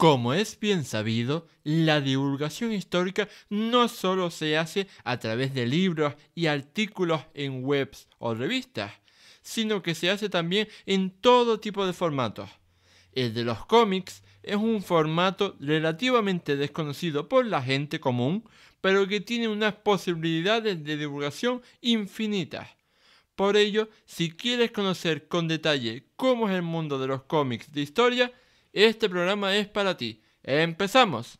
Como es bien sabido, la divulgación histórica no solo se hace a través de libros y artículos en webs o revistas, sino que se hace también en todo tipo de formatos. El de los cómics es un formato relativamente desconocido por la gente común, pero que tiene unas posibilidades de divulgación infinitas. Por ello, si quieres conocer con detalle cómo es el mundo de los cómics de historia, este programa es para ti. ¡Empezamos!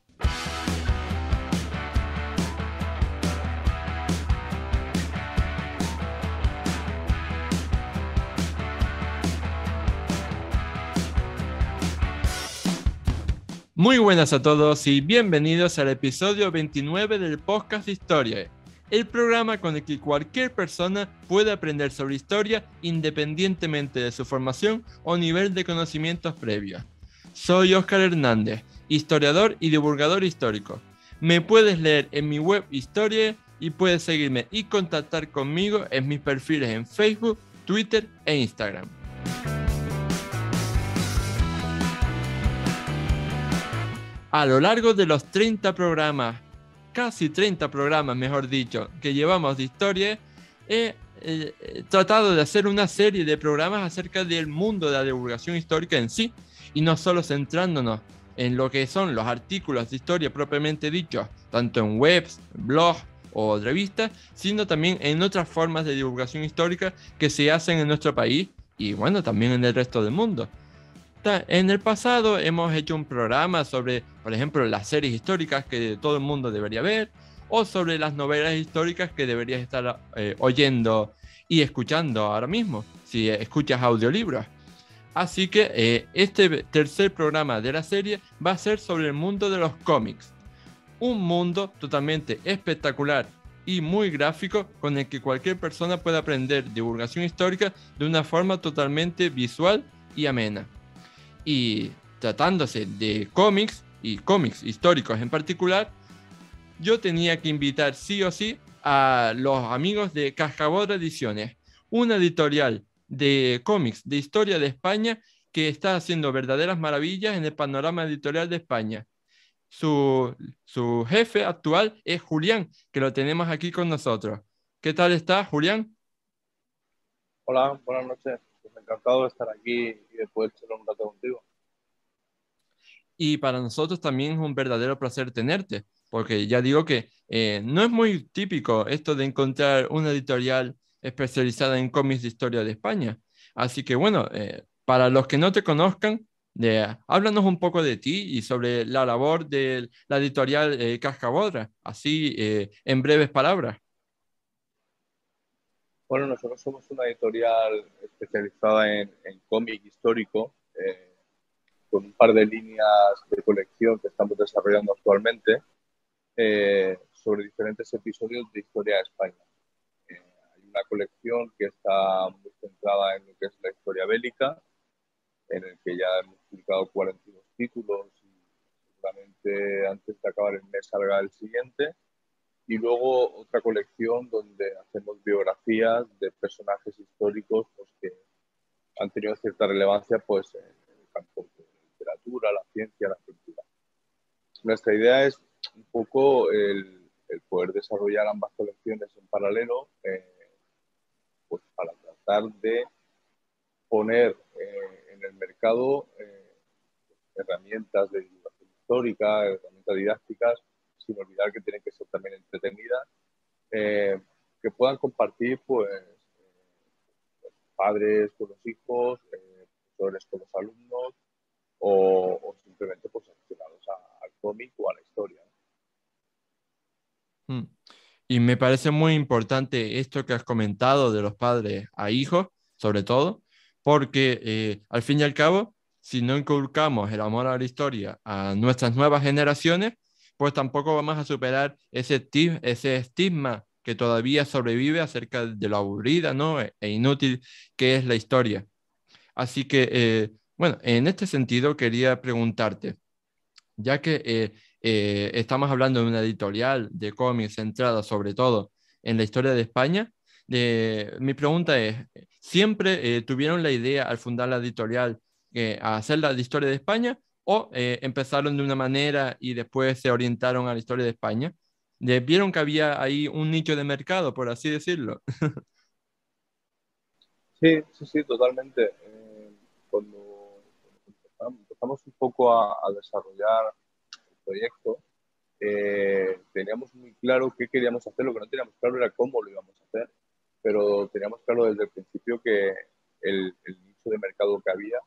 Muy buenas a todos y bienvenidos al episodio 29 del podcast de Historia, el programa con el que cualquier persona puede aprender sobre historia independientemente de su formación o nivel de conocimientos previos. Soy Óscar Hernández, historiador y divulgador histórico. Me puedes leer en mi web Historia y puedes seguirme y contactar conmigo en mis perfiles en Facebook, Twitter e Instagram. A lo largo de los 30 programas, casi 30 programas mejor dicho, que llevamos de historia, he tratado de hacer una serie de programas acerca del mundo de la divulgación histórica en sí, y no solo centrándonos en lo que son los artículos de historia propiamente dichos, tanto en webs, blogs o revistas, sino también en otras formas de divulgación histórica que se hacen en nuestro país y bueno, también en el resto del mundo. En el pasado hemos hecho un programa sobre, por ejemplo, las series históricas que todo el mundo debería ver, o sobre las novelas históricas que deberías estar oyendo y escuchando ahora mismo, si escuchas audiolibros. Así que este tercer programa de la serie va a ser sobre el mundo de los cómics. Un mundo totalmente espectacular y muy gráfico con el que cualquier persona puede aprender divulgación histórica de una forma totalmente visual y amena. Y tratándose de cómics y cómics históricos en particular, yo tenía que invitar sí o sí a los amigos de Cascabodra Ediciones, una editorial de cómics de historia de España que está haciendo verdaderas maravillas en el panorama editorial de España. Su jefe actual es Julián, que lo tenemos aquí con nosotros. ¿Qué tal está, Julián? Hola, buenas noches. Pues encantado de estar aquí y de poder charlar un rato contigo. Y para nosotros también es un verdadero placer tenerte, porque ya digo que no es muy típico esto de encontrar una editorial especializada en cómics de historia de España. Así que bueno, para los que no te conozcan, háblanos un poco de ti y sobre la labor de la editorial Cascabodra, así en breves palabras. Bueno, nosotros somos una editorial especializada en cómic histórico, con un par de líneas de colección que estamos desarrollando actualmente sobre diferentes episodios de historia de España. Hay una colección que está muy centrada en lo que es la historia bélica, en el que ya hemos publicado 42 títulos y seguramente antes de acabar el mes salga el siguiente. Y luego otra colección donde hacemos biografías de personajes históricos pues, que han tenido cierta relevancia pues, en el campo de la literatura, la ciencia, la cultura. Nuestra idea es un poco el poder desarrollar ambas colecciones en paralelo pues, para tratar de poner en el mercado herramientas de divulgación histórica, herramientas didácticas, sin olvidar que tienen que ser también entretenidas, que puedan compartir pues, padres con los hijos, profesores con los alumnos o simplemente pues, aficionados al cómic o a la historia. Mm. Y me parece muy importante esto que has comentado de los padres a hijos, sobre todo, porque al fin y al cabo, si no inculcamos el amor a la historia a nuestras nuevas generaciones, pues tampoco vamos a superar ese estigma que todavía sobrevive acerca de lo aburrida, ¿no? e inútil que es la historia. Así que, bueno, en este sentido quería preguntarte, ya que estamos hablando de una editorial de cómics centrada sobre todo en la historia de España, mi pregunta es, ¿siempre tuvieron la idea al fundar la editorial a hacer la de historia de España o empezaron de una manera y después se orientaron a la historia de España. Vieron que había ahí un nicho de mercado, por así decirlo. Sí, sí, sí, totalmente. Cuando empezamos un poco a desarrollar el proyecto, teníamos muy claro qué queríamos hacer, lo que no teníamos claro era cómo lo íbamos a hacer, pero teníamos claro desde el principio que el nicho de mercado que había,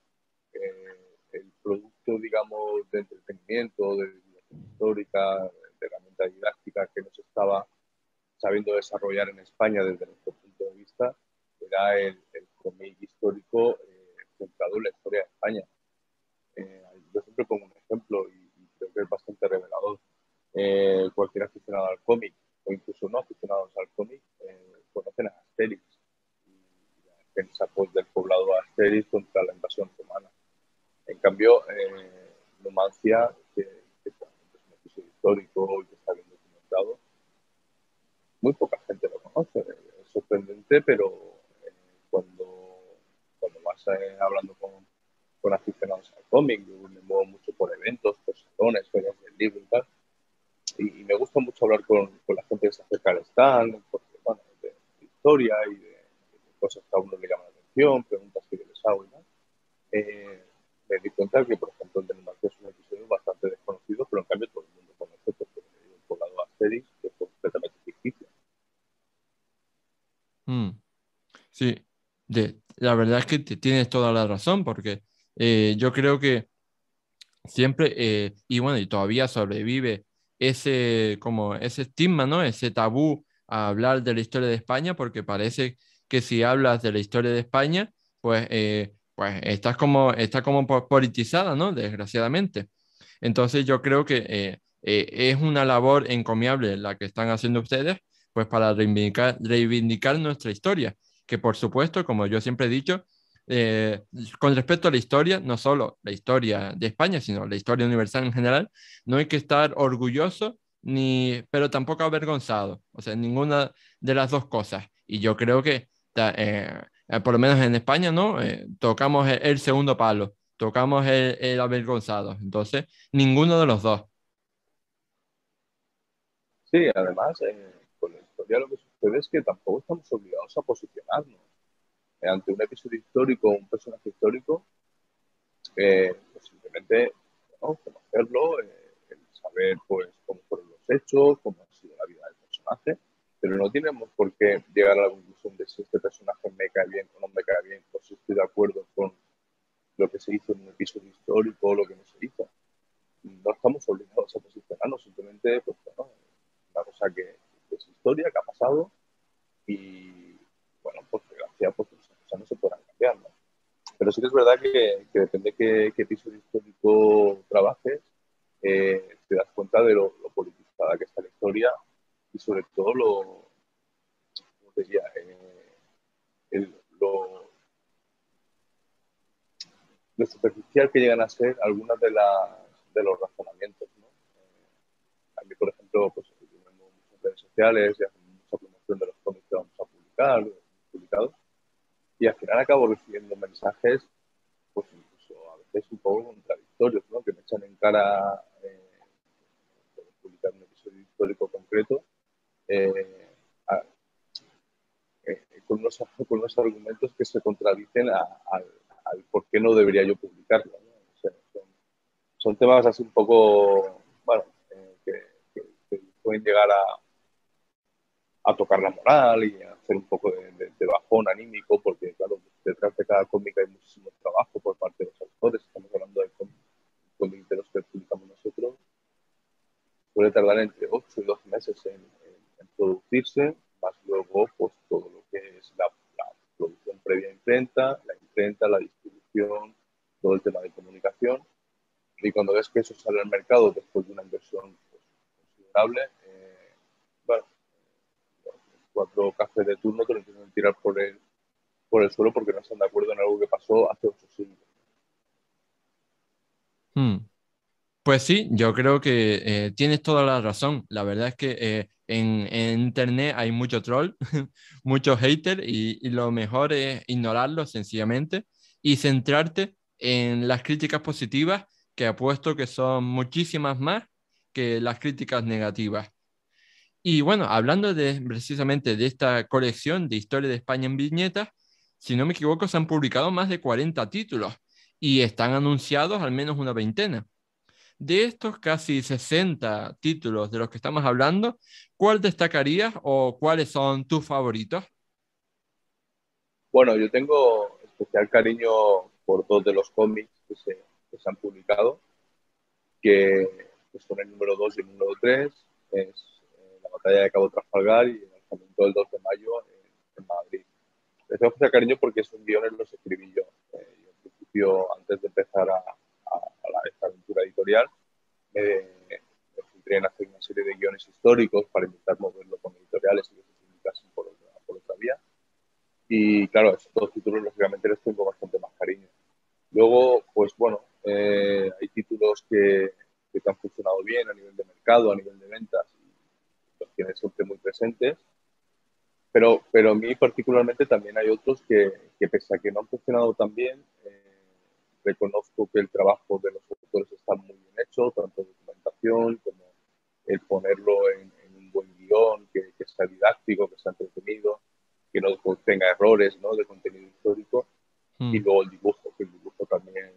el producto, digamos, de entretenimiento, de divulgación histórica, de herramienta didáctica que nos estaba sabiendo desarrollar en España desde nuestro punto de vista, era el cómic histórico centrado en la historia de España. Yo siempre pongo un ejemplo y creo que es bastante revelador. Cualquier aficionado al cómic o incluso no aficionados al cómic conocen a Asterix y la defensa pues, del poblado de Asterix contra la invasión romana. En cambio, Numancia, que es un episodio histórico y que está bien documentado, muy poca gente lo conoce. Es sorprendente, pero eh, cuando vas hablando con aficionados al cómic, yo me muevo mucho por eventos, por salones, ferias del libro y tal, y me gusta mucho hablar con la gente que se acerca al stand, porque, bueno, de historia y de cosas que a uno le llaman la atención, preguntas que yo les hago y tal. Me di cuenta que, por ejemplo, el de Numancia es un episodio bastante desconocido, pero en cambio todo el mundo conoce porque el poblado de Asterix, que es completamente ficticio. Mm. Sí, la verdad es que tienes toda la razón, porque yo creo que siempre, y bueno, y todavía sobrevive ese, como ese estigma, ¿no? Ese tabú a hablar de la historia de España, porque parece que si hablas de la historia de España, pues está como politizada, ¿no? Desgraciadamente. Entonces yo creo que es una labor encomiable la que están haciendo ustedes, pues para reivindicar nuestra historia, que por supuesto, como yo siempre he dicho, eh, con respecto a la historia, no solo la historia de España, sino la historia universal en general, no hay que estar orgulloso pero tampoco avergonzado, o sea, ninguna de las dos cosas. Y yo creo que, por lo menos en España, ¿no? Tocamos el segundo palo, tocamos el avergonzado. Entonces, ninguno de los dos. Sí, además, con la historia lo que sucede es que tampoco estamos obligados a posicionarnos ante un episodio histórico o un personaje histórico, pues simplemente ¿no? conocerlo, el saber pues, cómo fueron los hechos, cómo ha sido la vida del personaje, pero no tenemos por qué llegar a la conclusión de si este personaje me cae bien o no me cae bien, o si estoy de acuerdo con lo que se hizo en un episodio histórico o lo que no se hizo. No estamos obligados a posicionarnos, simplemente pues, bueno, una cosa que es historia, que ha pasado y, bueno, por desgracia, pues las cosas no se podrán cambiar, ¿no? Pero sí que es verdad que depende de qué episodio histórico trabajes, te das cuenta de lo politizada que está la historia y sobre todo ¿cómo te diría? El, lo, lo superficial que llegan a ser algunas de los razonamientos, ¿no? A mí, por ejemplo, pues, yo me muevo mucho en redes sociales y hacemos mucha promoción de los cómics que vamos a publicar, publicados, y al final acabo recibiendo mensajes, pues incluso a veces un poco contradictorios, ¿no? Que me echan en cara publicar un episodio histórico concreto eh, a, con unos argumentos que se contradicen al por qué no debería yo publicarlo, ¿no? O sea, son temas así un poco, bueno, que pueden llegar a tocar la moral y a hacer un poco de bajón anímico, porque claro, detrás de cada cómic hay muchísimo trabajo por parte de los autores. Estamos hablando de cómics de los que publicamos nosotros. Puede tardar entre 8 y 12 meses en producirse, más luego pues, todo lo que es la producción previa a imprenta, la distribución, todo el tema de comunicación. Y cuando ves que eso sale al mercado después de una inversión pues, considerable, bueno, los 4 cafés de turno te lo empiezan a tirar por el suelo porque no están de acuerdo en algo que pasó hace 8 siglos. Hmm. Pues sí, yo creo que tienes toda la razón. La verdad es que en Internet hay mucho troll, mucho hater y lo mejor es ignorarlo sencillamente y centrarte en las críticas positivas que apuesto que son muchísimas más que las críticas negativas. Y bueno, hablando precisamente de esta colección de Historia de España en viñetas, si no me equivoco, se han publicado más de 40 títulos y están anunciados al menos una veintena. De estos casi 60 títulos de los que estamos hablando, ¿cuál destacarías o cuáles son tus favoritos? Bueno, yo tengo especial cariño por dos de los cómics que se han publicado, que son el número 2 y el número 3. Es la batalla de Cabo Trafalgar y el lanzamiento del 2 de mayo en Madrid. Les tengo especial cariño porque esos guiones los escribí yo. Yo en principio, antes de empezar esta aventura editorial, me centré en hacer una serie de guiones históricos para intentar moverlo con editoriales y que se publicasen por otra vía. Y claro, estos dos títulos lógicamente les tengo bastante más cariño. Luego, pues bueno, hay títulos que te han funcionado bien a nivel de mercado, a nivel de ventas, y los tienes siempre muy presentes. Pero a mí particularmente también hay otros que pese a que no han funcionado tan bien, reconozco que el trabajo de los autores está muy bien hecho, tanto documentación como el ponerlo en un buen guión, que sea didáctico, que sea entretenido, que no tenga errores, ¿no?, de contenido histórico, y Mm. luego el dibujo, que el dibujo también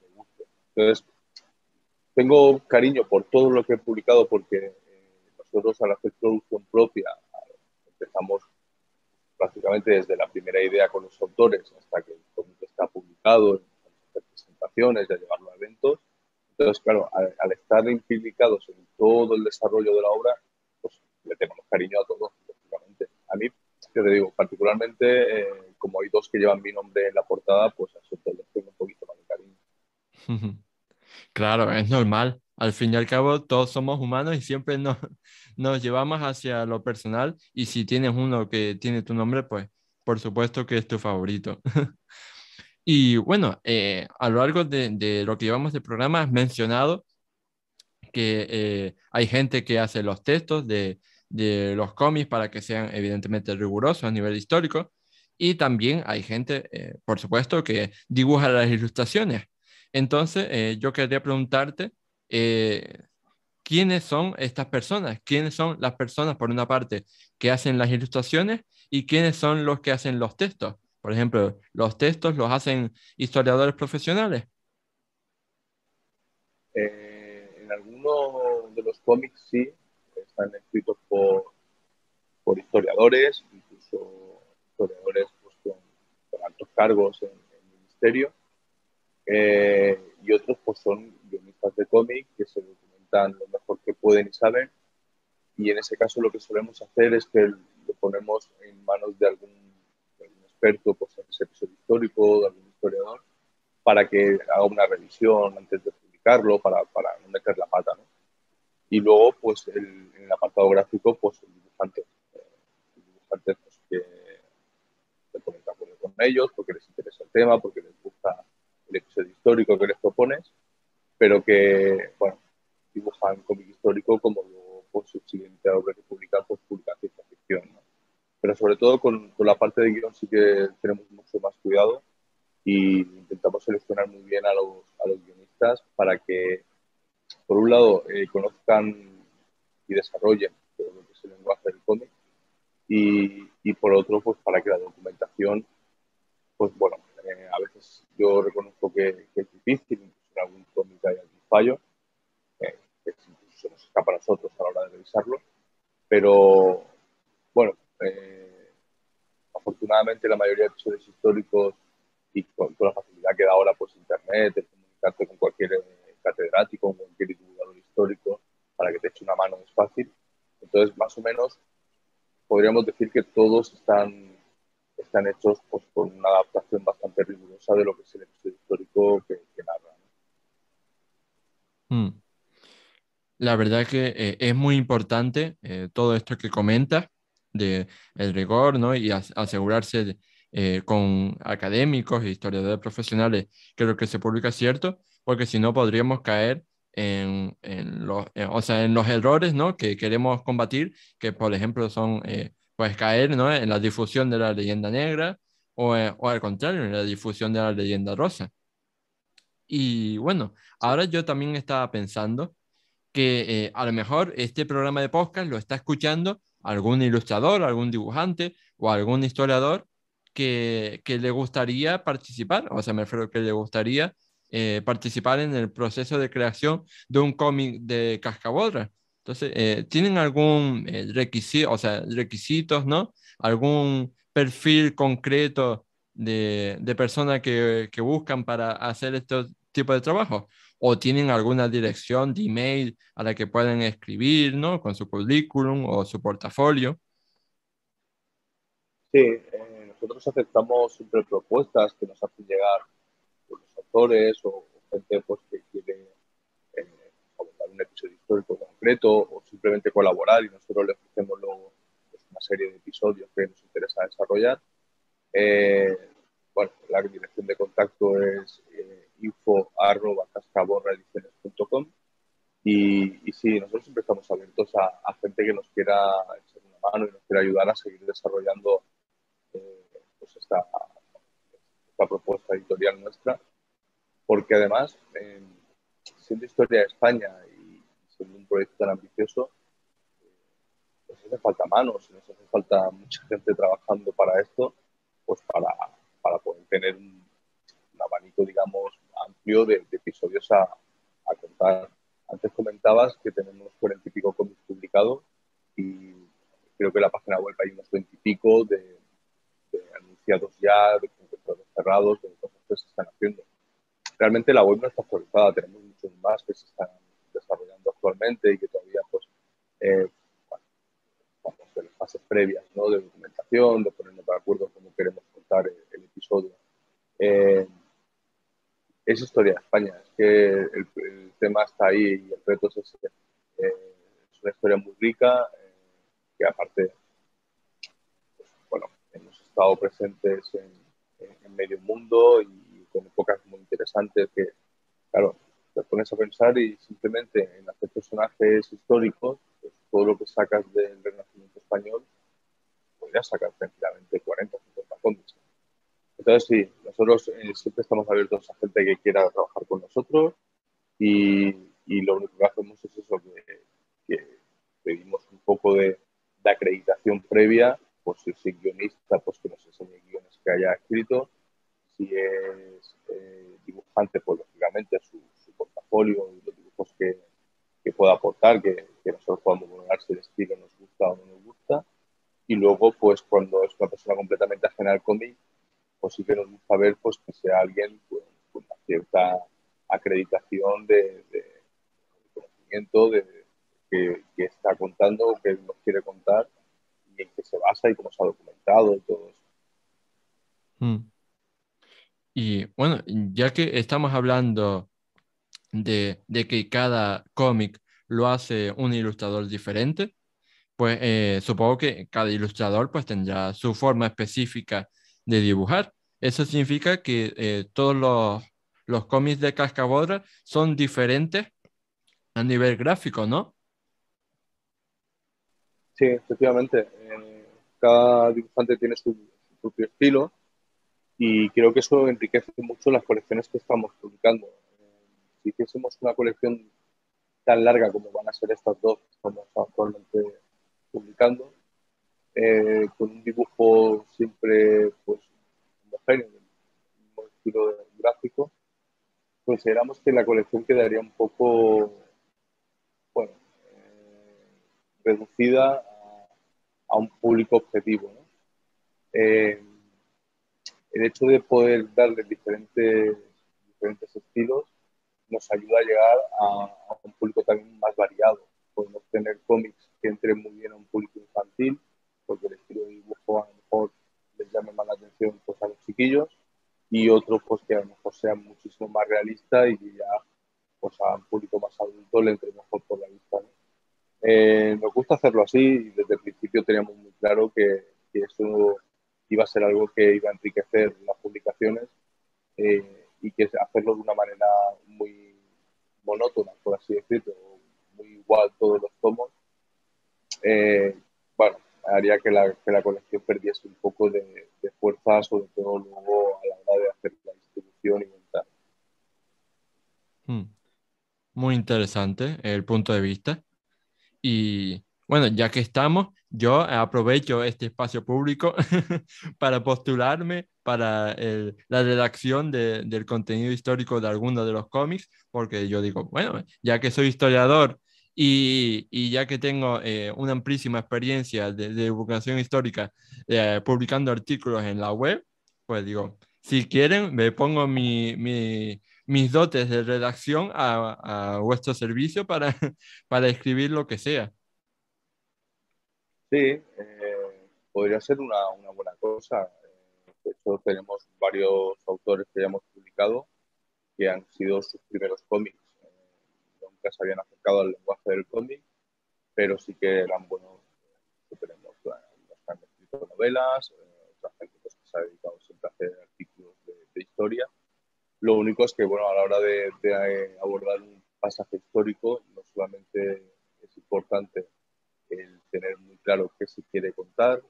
me gusta. Entonces, tengo cariño por todo lo que he publicado porque nosotros al hacer producción propia empezamos prácticamente desde la primera idea con los autores hasta que el cómic está publicado, hacer presentaciones, de llevarlo a eventos. Entonces, claro, al estar implicados en todo el desarrollo de la obra, pues le tenemos cariño a todos, prácticamente. A mí, que te digo, particularmente, como hay dos que llevan mi nombre en la portada, pues a esos dos les tengo un poquito más de cariño. Claro, es normal. Al fin y al cabo, todos somos humanos y siempre nos llevamos hacia lo personal. Y si tienes uno que tiene tu nombre, pues por supuesto que es tu favorito. Y bueno, a lo largo de lo que llevamos de programa, has mencionado que hay gente que hace los textos de los cómics para que sean evidentemente rigurosos a nivel histórico. Y también hay gente, por supuesto, que dibuja las ilustraciones. Entonces, yo quería preguntarte, eh, ¿quiénes son estas personas? ¿Quiénes son las personas, por una parte, que hacen las ilustraciones y quiénes son los que hacen los textos? Por ejemplo, los textos los hacen historiadores profesionales. En algunos de los cómics sí, están escritos por historiadores, incluso historiadores pues, con altos cargos en el ministerio, y otros pues son guionistas de cómic que se documentan lo mejor que pueden y saben, y en ese caso lo que solemos hacer es que lo ponemos en manos de algún experto pues, en ese episodio histórico, de algún historiador, para que haga una revisión antes de publicarlo, para no meter la pata, ¿no? Y luego, pues, en el apartado gráfico, pues, el dibujante pues, que se pone de acuerdo con ellos, porque les interesa el tema, porque les gusta el episodio histórico que les propones, pero que, bueno, dibujan cómic histórico como luego, pues, su siguiente obra que publican, pues, publica ciencia ficción, ¿no? Pero sobre todo con la parte de guión sí que tenemos mucho más cuidado y intentamos seleccionar muy bien a los guionistas para que, por un lado, conozcan y desarrollen todo lo que es el lenguaje del cómic y por otro, pues para que la documentación, pues bueno, a veces yo reconozco que es difícil, incluso en algún cómic hay algún fallo, que incluso se nos escapa a nosotros a la hora de revisarlo, pero bueno, afortunadamente la mayoría de episodios históricos y con la facilidad que da ahora pues internet, el comunicarte con cualquier catedrático, con cualquier divulgador histórico, para que te eche una mano es fácil. Entonces, más o menos, podríamos decir que todos están hechos pues, con una adaptación bastante rigurosa de lo que es el episodio histórico que narra, ¿no? Mm. La verdad que es muy importante todo esto que comentas de el rigor, ¿no? Y asegurarse con académicos e historiadores profesionales que lo que se publica es cierto, porque si no podríamos caer o sea, en los errores, ¿no? Que queremos combatir, que por ejemplo son, pues caer, ¿no? En la difusión de la leyenda negra o al contrario, en la difusión de la leyenda rosa. Y bueno, Sí, ahora yo también estaba pensando que a lo mejor este programa de podcast lo está escuchando algún ilustrador, algún dibujante o algún historiador que le gustaría participar, o sea, me refiero que le gustaría participar en el proceso de creación de un cómic de Cascabodra. Entonces, ¿tienen algún requisito, o sea, requisitos, ¿no? ¿Algún perfil concreto de persona que buscan para hacer este tipo de trabajo? ¿O tienen alguna dirección de email a la que pueden escribir, ¿no? Con su currículum o su portafolio? sí, nosotros aceptamos siempre propuestas que nos hacen llegar pues, los autores o gente pues, que quiere abordar un episodio histórico concreto o simplemente colaborar y nosotros le ofrecemos luego pues, una serie de episodios que nos interesa desarrollar. Eh, bueno, la dirección de contacto es info@cascaborraediciones.com y sí, nosotros siempre estamos abiertos a gente que nos quiera echar una mano y nos quiera ayudar a seguir desarrollando pues esta propuesta editorial nuestra, porque además, siendo historia de España y siendo un proyecto tan ambicioso, nos hace falta manos, nos hace falta mucha gente trabajando para esto, pues para poder tener un abanico, digamos, amplio de episodios a contar. Antes comentabas que tenemos 40 y pico cómics publicados y creo que en la página web hay unos 20 y pico de anunciados ya, de concursos cerrados, de cosas que se están haciendo. Realmente la web no está actualizada, tenemos muchos más que se están desarrollando actualmente y que todavía pues eh, bueno, estamos en las fases previas, ¿no? De documentación, de ponernos de acuerdo cómo queremos contar el episodio. Eh, es historia de España, es que el tema está ahí y el reto es ese. Es una historia muy rica, que aparte, bueno, hemos estado presentes en medio mundo y con épocas muy interesantes que, claro, te pones a pensar y simplemente en hacer personajes históricos, pues todo lo que sacas del Renacimiento español, podrías sacar tranquilamente 40 o 50 cómics. Entonces, sí, nosotros siempre estamos abiertos a gente que quiera trabajar con nosotros y, y lo único que hacemos es eso, que pedimos un poco de acreditación previa, pues si es guionista, pues que nos enseñe guiones que haya escrito, si es dibujante, pues lógicamente su portafolio y los dibujos que pueda aportar, que nosotros podamos valorar si el estilo nos gusta o no nos gusta. Y luego, pues cuando es una persona completamente ajena al cómic, pues sí que nos gusta ver pues, que sea alguien pues, con una cierta acreditación de conocimiento de que está contando o que nos quiere contar y en qué se basa y cómo se ha documentado y todo eso. Mm. Y bueno, ya que estamos hablando de que cada cómic lo hace un ilustrador diferente, pues supongo que cada ilustrador pues tendrá su forma específica de dibujar. Eso significa que todos los cómics de Cascabodra son diferentes a nivel gráfico, ¿no? Sí, efectivamente. Cada dibujante tiene su propio estilo y creo que eso enriquece mucho las colecciones que estamos publicando. Si hiciésemos una colección tan larga como van a ser estas dos que estamos actualmente publicando, con un dibujo siempre pues, homogéneo, del mismo estilo gráfico, consideramos que la colección quedaría un poco bueno, reducida a un público objetivo. ¿No? Eh, el hecho de poder darle diferentes estilos nos ayuda a llegar a un público también más variado. Podemos tener cómics que entren muy bien a un público infantil, porque el estilo de dibujo a lo mejor les llame más la atención pues, a los chiquillos, y otros pues, que a lo mejor sean muchísimo más realistas y que ya pues, a un público más adulto le entre mejor por la vista. ¿No? Nos gusta hacerlo así y desde el principio teníamos muy claro que eso iba a ser algo que iba a enriquecer las publicaciones y que hacerlo de una manera muy monótona, por así decirlo, muy igual todos los tomos, eh, bueno, haría que la colección perdiese un poco de fuerza, sobre todo luego a la hora de hacer la distribución y montar. muy interesante el punto de vista. Y bueno, ya que estamos, yo aprovecho este espacio público para postularme para la redacción del contenido histórico de alguno de los cómics, porque yo digo, bueno, ya que soy historiador y ya que tengo una amplísima experiencia de divulgación histórica publicando artículos en la web, pues digo, si quieren, me pongo mis dotes de redacción a vuestro servicio para escribir lo que sea. Sí, podría ser una buena cosa. De hecho, tenemos varios autores que ya hemos publicado que han sido sus primeros cómics. Nunca se habían acercado al lenguaje del cómic, pero sí que eran buenos. Tenemos los que han escrito novelas, otra gente pues, que se ha dedicado siempre a hacer artículos de historia. Lo único es que, bueno, a la hora de abordar un pasaje histórico, no solamente es importante el tener muy claro qué se quiere contar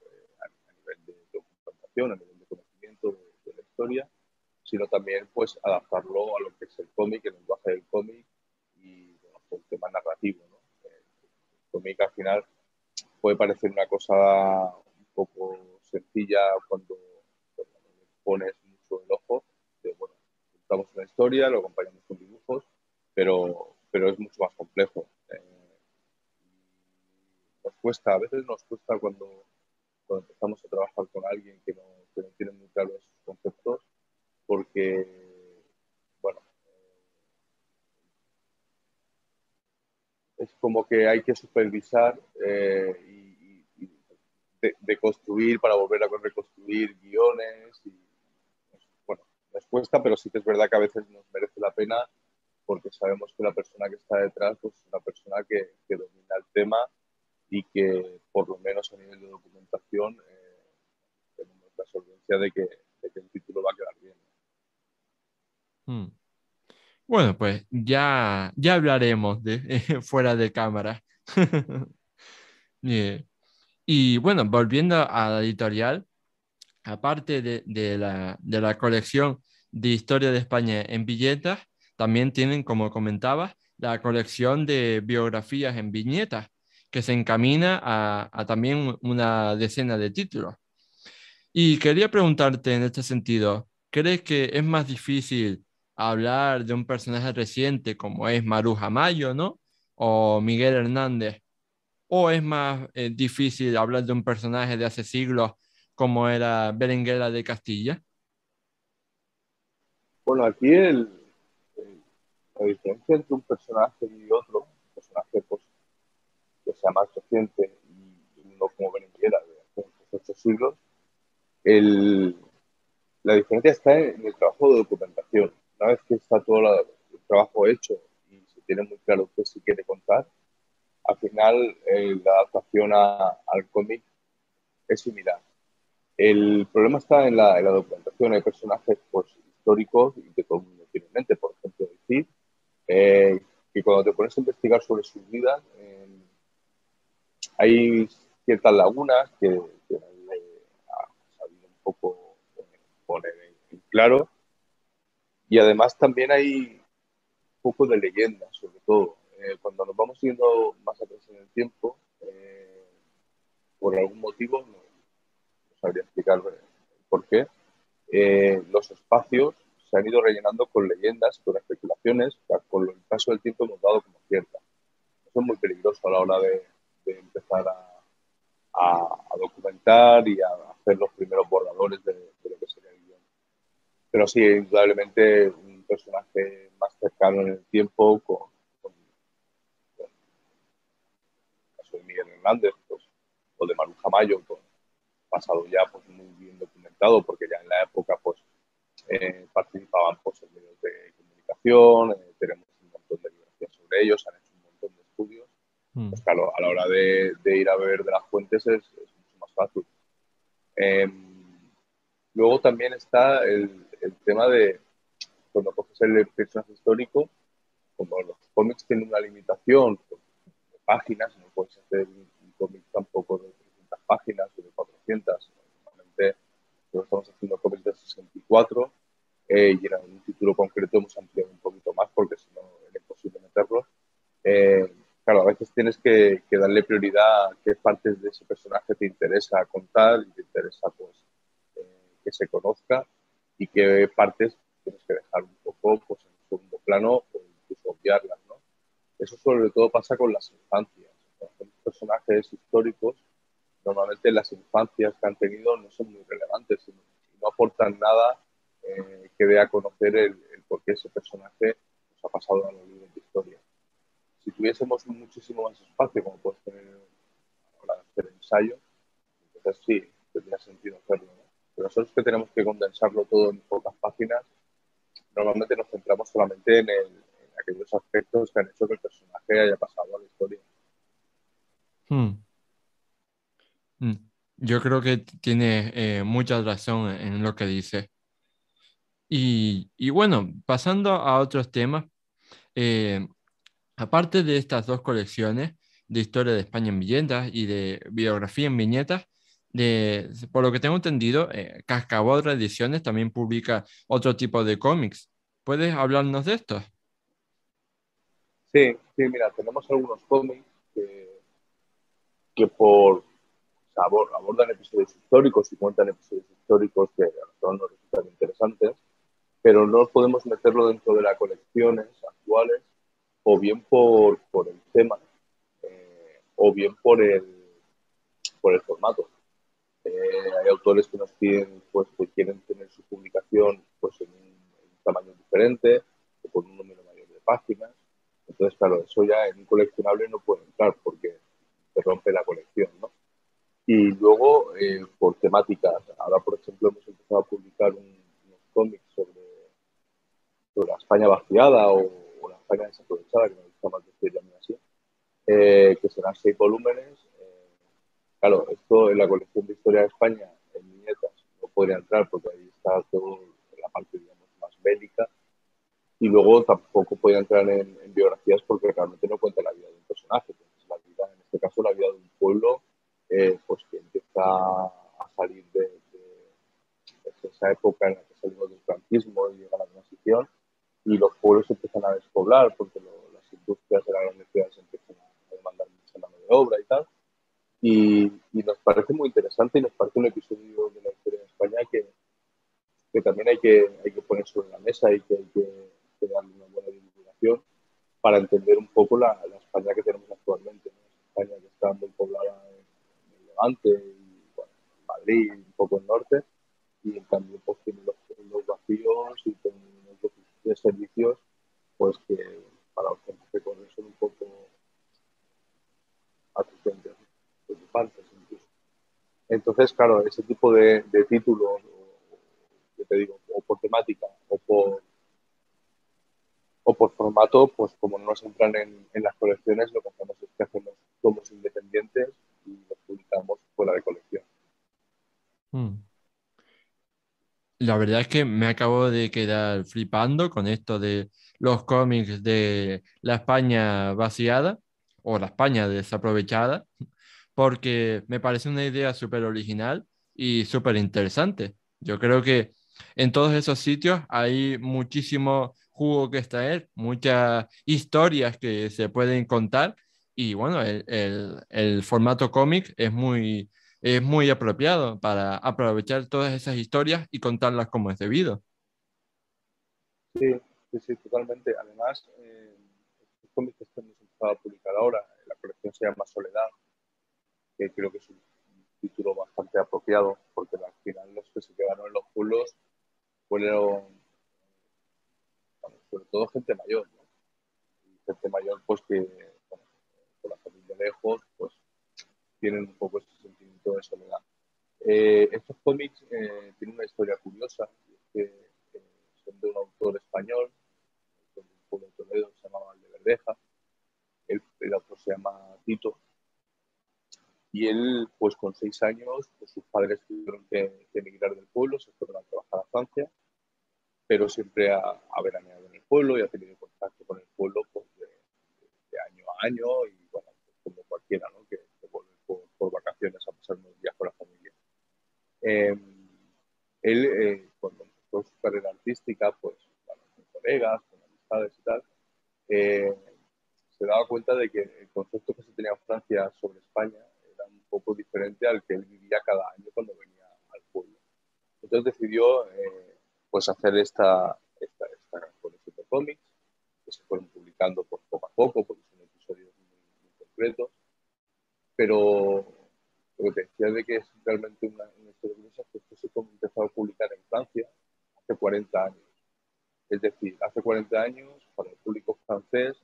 a nivel de documentación, a nivel de conocimiento de la historia, sino también pues adaptarlo a lo que es el cómic, el lenguaje del cómic y bueno, el tema narrativo, ¿no? El cómic al final puede parecer una cosa un poco sencilla cuando le pones mucho el ojo, de, bueno, contamos una historia, lo acompañamos con dibujos, pero es mucho más complejo. Nos cuesta, a veces nos cuesta cuando empezamos a trabajar con alguien que no tiene muy claro esos conceptos, porque, bueno, es como que hay que supervisar y de construir para volver a reconstruir guiones. Y, bueno, nos cuesta, pero sí que es verdad que a veces nos merece la pena porque sabemos que la persona que está detrás pues, es una persona que domina el tema y que por lo menos a nivel de documentación tenemos la solvencia de que el título va a quedar bien. Mm. Bueno, pues ya hablaremos fuera de cámara. Bien. Y bueno, volviendo a la editorial, aparte de la colección de Historia de España en viñetas, también tienen, como comentabas, la colección de biografías en viñetas, que se encamina a también una decena de títulos. Y quería preguntarte en este sentido, ¿crees que es más difícil hablar de un personaje reciente como es Maruja Mayo, ¿no? O Miguel Hernández? ¿O es más difícil hablar de un personaje de hace siglos como era Berenguela de Castilla? Bueno, aquí la diferencia entre un personaje y otro, un personaje pues, que sea más reciente y uno como Berenguera de hace 8 siglos, el, la diferencia está en el trabajo de documentación. Una vez que está todo el trabajo hecho y se tiene muy claro qué se quiere contar, al final la adaptación al cómic es similar. El problema está en la documentación. Hay personajes pues, históricos y que todo el mundo tiene en mente, por ejemplo, el Cid, que cuando te pones a investigar sobre sus vidas, hay ciertas lagunas que ha sabido un poco poner en claro. Y además también hay un poco de leyenda, sobre todo. Cuando nos vamos yendo más atrás en el tiempo, por algún motivo, no sabría explicar por qué, los espacios se han ido rellenando con leyendas, con especulaciones, que con el paso del tiempo hemos dado como ciertas. Eso es muy peligroso a la hora de empezar a documentar y a hacer los primeros borradores de lo que sería el guión. Pero sí, indudablemente un personaje más cercano en el tiempo, con el caso de Miguel Hernández, pues, o de Maruja Mayo, pues, pasado ya pues, muy bien documentado, porque ya en la época pues, participaban pues, en medios de comunicación, tenemos un montón de biografías sobre ellos, han hecho un montón de estudios. Pues Mm. claro, a la hora de ir a ver de las fuentes es mucho más fácil. Eh, Luego también está el tema de cuando coges el personaje histórico, como los cómics tienen una limitación pues, de páginas, no puedes hacer un cómic tampoco de 300 páginas o de 400. Normalmente estamos haciendo cómics de 64 y en un título concreto hemos ampliado un poquito más porque si no el imposible meterlos. Claro, a veces tienes que darle prioridad a qué partes de ese personaje te interesa contar y te interesa pues, que se conozca y qué partes tienes que dejar un poco pues, en segundo plano o incluso obviarlas, ¿no? Eso sobre todo pasa con las infancias. Los personajes históricos, normalmente las infancias que han tenido no son muy relevantes y no aportan nada que dé a conocer el por qué ese personaje nos ha pasado a los libros de historia. Si tuviésemos muchísimo más espacio, como puedes tener para hacer ensayo, entonces sí, tendría sentido hacerlo, ¿no? Pero nosotros que tenemos que condensarlo todo en pocas páginas, normalmente nos centramos solamente en aquellos aspectos que han hecho que el personaje haya pasado a la historia. Hmm. Mm. Yo creo que tiene mucha razón en lo que dice. Y bueno, pasando a otros temas, eh, aparte de estas dos colecciones de historia de España en viñetas y de biografía en viñetas, por lo que tengo entendido, Cascabodra Ediciones también publica otro tipo de cómics. ¿Puedes hablarnos de esto? Sí, sí, mira, tenemos algunos cómics que por abordan episodios históricos y cuentan episodios históricos que a nosotros nos resultan interesantes, pero no podemos meterlo dentro de las colecciones actuales, o bien por el tema, o bien por el formato. Hay autores que nos piden pues, que quieren tener su publicación pues, en un tamaño diferente o con un número mayor de páginas. Entonces, claro, eso ya en un coleccionable no puede entrar porque se rompe la colección, ¿no? Y luego, por temáticas. Ahora, por ejemplo, hemos empezado a publicar unos cómics sobre la España vaciada o la España desaprovechada, que me gusta más decirlo así, que serán 6 volúmenes. Claro, esto en la colección de Historia de España, en viñetas, no podría entrar porque ahí está todo la parte, digamos, más bélica. Y luego tampoco podía entrar en biografías porque realmente no cuenta la vida de un personaje. Entonces, la vida, en este caso, la vida de un pueblo, pues que empieza a salir de esa época en la que salimos del franquismo y llega la transición y los pueblos se empiezan a despoblar porque las industrias de las grandes ciudades empiezan a demandar mucha mano de obra y tal. Y nos parece muy interesante y nos parece un episodio de la historia de España que también hay que poner sobre la mesa y que hay que darle una buena divulgación para entender un poco la España que tenemos actualmente, ¿no? España que está muy poblada en el Levante y bueno, en Madrid, un poco en norte, y en cambio pues tiene los vacíos y tiene unos déficits de servicios pues que para los que recorren son un poco acuciantes, preocupantes incluso. Entonces, claro, ese tipo de títulos, yo te digo, o por temática o por formato, pues como no nos entran en las colecciones, lo que hacemos es que hacemos tomos independientes y los publicamos fuera de colección. Hmm. La verdad es que me acabo de quedar flipando con esto de los cómics de la España vaciada o la España desaprovechada, porque me parece una idea súper original y súper interesante. Yo creo que en todos esos sitios hay muchísimo jugo que extraer, muchas historias que se pueden contar y bueno, el formato cómic es muy apropiado para aprovechar todas esas historias y contarlas como es debido. Sí, sí, sí, totalmente. Además, estos cómics que hemos empezado a publicar ahora, la colección se llama Soledad, que creo que es un título bastante apropiado, porque al final los que se quedaron en los pueblos fueron, bueno, sobre todo gente mayor, ¿no? Y gente mayor, pues que, bueno, con la familia lejos, pues tienen un poco ese sentimiento de soledad. Estos cómics tienen una historia curiosa, y es que son de un autor español, de un pueblo de Toledo, que se llamaba Valdeverdeja. El autor se llama Tito, y él, pues con 6 años, pues sus padres tuvieron que emigrar del pueblo, se fueron a trabajar a Francia, pero siempre ha veraneado en el pueblo y ha tenido contacto con el pueblo pues, de año a año y bueno, pues, como cualquiera, ¿no? Que vuelve por vacaciones a pasar unos días con la familia. Eh, Él, cuando empezó su carrera artística, pues bueno, con colegas, con amistades y tal, eh, se daba cuenta de que el concepto que se tenía en Francia sobre España era un poco diferente al que él vivía cada año cuando venía al pueblo. Entonces decidió pues hacer esta colección de cómics que se fueron publicando pues, poco a poco, porque son episodios muy concretos, pero lo que decía de que es realmente una historia curiosa es que esto se empezó a publicar en Francia hace 40 años. Es decir, hace 40 años, para el público francés,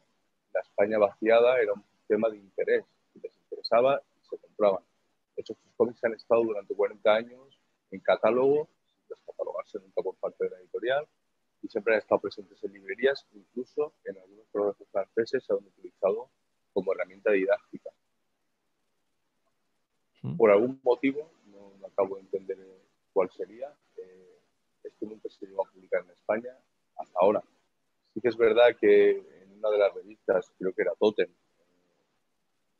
la España vaciada era un tema de interés. Les interesaba y se compraban. De hecho, estos cómics han estado durante 40 años en catálogo, sin descatalogarse nunca por parte de la editorial, y siempre han estado presentes en librerías, incluso en algunos programas franceses se han utilizado como herramienta didáctica. Por algún motivo, no acabo de entender cuál sería, esto nunca se llegó a publicar en España hasta ahora. Sí que es verdad que en una de las revistas, creo que era Totem,